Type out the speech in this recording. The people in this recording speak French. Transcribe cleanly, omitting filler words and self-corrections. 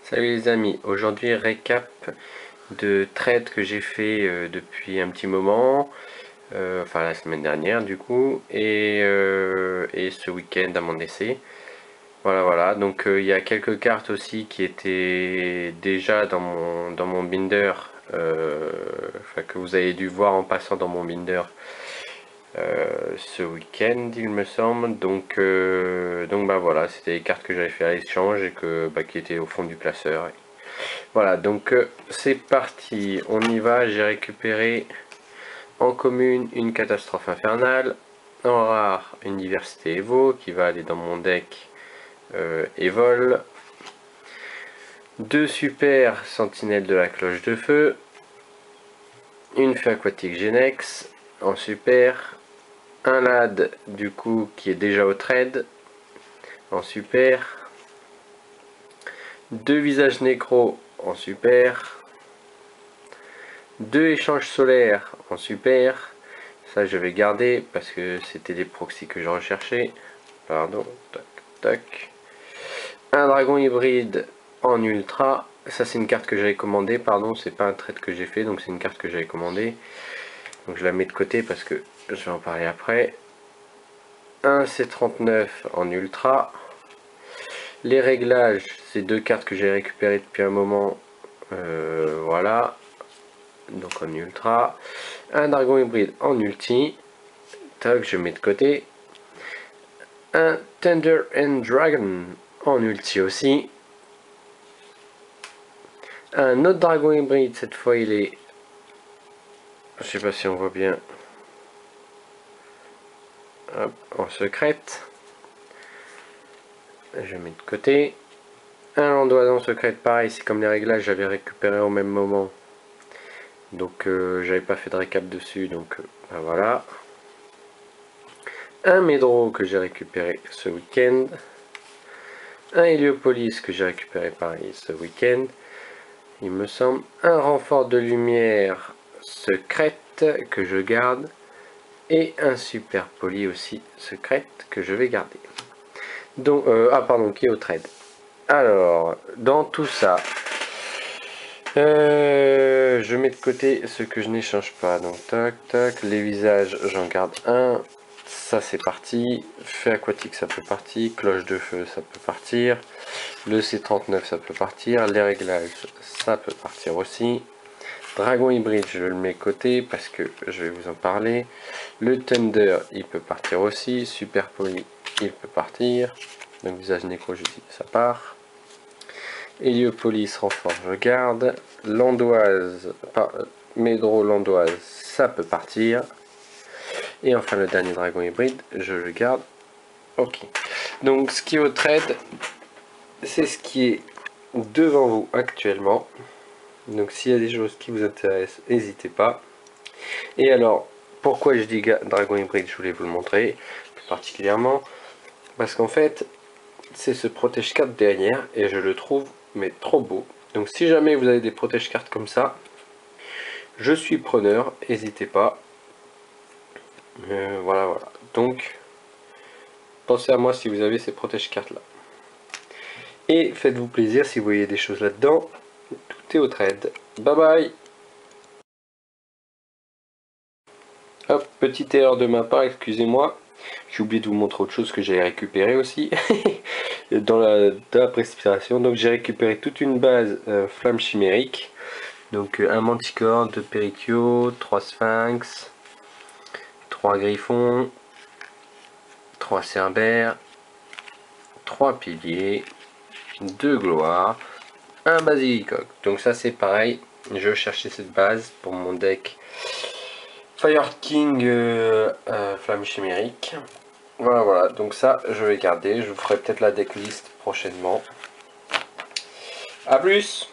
Salut les amis, aujourd'hui récap de trades que j'ai fait depuis un petit moment, enfin la semaine dernière du coup, et ce week-end à mon décès. Voilà, donc il y a quelques cartes aussi qui étaient déjà dans mon binder, enfin, que vous avez dû voir en passant dans mon binder ce week-end il me semble. Donc bah voilà, c'était les cartes que j'avais fait à l'échange et qui étaient au fond du classeur. Voilà, donc c'est parti, on y va. J'ai récupéré en commune une catastrophe infernale, en rare une diversité Evo qui va aller dans mon deck Evol, deux super sentinelles de la cloche de feu, une fée aquatique Genex en super, un lad du coup qui est déjà au trade en super, deux visages nécro en super, deux échanges solaires en super. Ça je vais garder parce que c'était des proxys que je recherchais. Pardon, tac, tac. Un dragon hybride en ultra. Ça c'est une carte que j'avais commandée, pardon, c'est pas un trade que j'ai fait, donc c'est une carte que j'avais commandée. Donc je la mets de côté parce que je vais en parler après. Un C39 en ultra. Les réglages, c'est deux cartes que j'ai récupérées depuis un moment. Voilà. Donc en ultra. Un dragon hybride en ulti. Tac, je mets de côté. Un Thunder and Dragon en ulti aussi. Un autre dragon hybride, cette fois il est... Je sais pas si on voit bien. Hop, en secrète. Je mets de côté. Un landoise en secrète, pareil, c'est comme les réglages, j'avais récupéré au même moment. Donc j'avais pas fait de récap dessus, donc ben voilà. Un Médro que j'ai récupéré ce week-end. Un Héliopolis que j'ai récupéré pareil ce week-end. Il me semble. Un renfort de lumière secrète que je garde. Et un super poli aussi secrète que je vais garder. Donc, pardon, qui est au trade. Alors, dans tout ça, je mets de côté ce que je n'échange pas. Donc, tac, tac. Les visages, j'en garde un. Ça, c'est parti. Fée aquatique, ça peut partir. Cloche de feu, ça peut partir. Le C39, ça peut partir. Les réglages, ça peut partir aussi. Dragon hybride, je le mets côté parce que je vais vous en parler. Le Thunder, il peut partir aussi. Super poli, il peut partir. Donc visage nécro, je dis ça part. Héliopolis, renfort, je garde. Landoise, Médro, Landoise, ça peut partir. Et enfin le dernier dragon hybride, je le garde. Ok. Donc ce qui est au trade, c'est ce qui est devant vous actuellement. Donc s'il y a des choses qui vous intéressent, n'hésitez pas. Et alors, pourquoi je dis dragon hybride, je voulais vous le montrer plus particulièrement. Parce qu'en fait, c'est ce protège carte derrière et je le trouve mais trop beau. Donc si jamais vous avez des protège cartes comme ça, je suis preneur, n'hésitez pas. Voilà. Donc, pensez à moi si vous avez ces protège cartes là. Et faites-vous plaisir si vous voyez des choses là-dedans. Tout est au trade. Bye bye. Hop, petite erreur de ma part, excusez-moi. J'ai oublié de vous montrer autre chose que j'ai récupéré aussi dans la précipitation. Donc j'ai récupéré toute une base flamme chimérique. Donc un manticore, 2 périthio, 3 sphinx, 3 griffons, 3 cerbères, 3 piliers, 2 gloires, un basilicoque. Donc ça c'est pareil, je cherchais cette base pour mon deck Fire King flamme chimérique. Voilà, donc ça je vais garder, je vous ferai peut-être la decklist prochainement. A plus!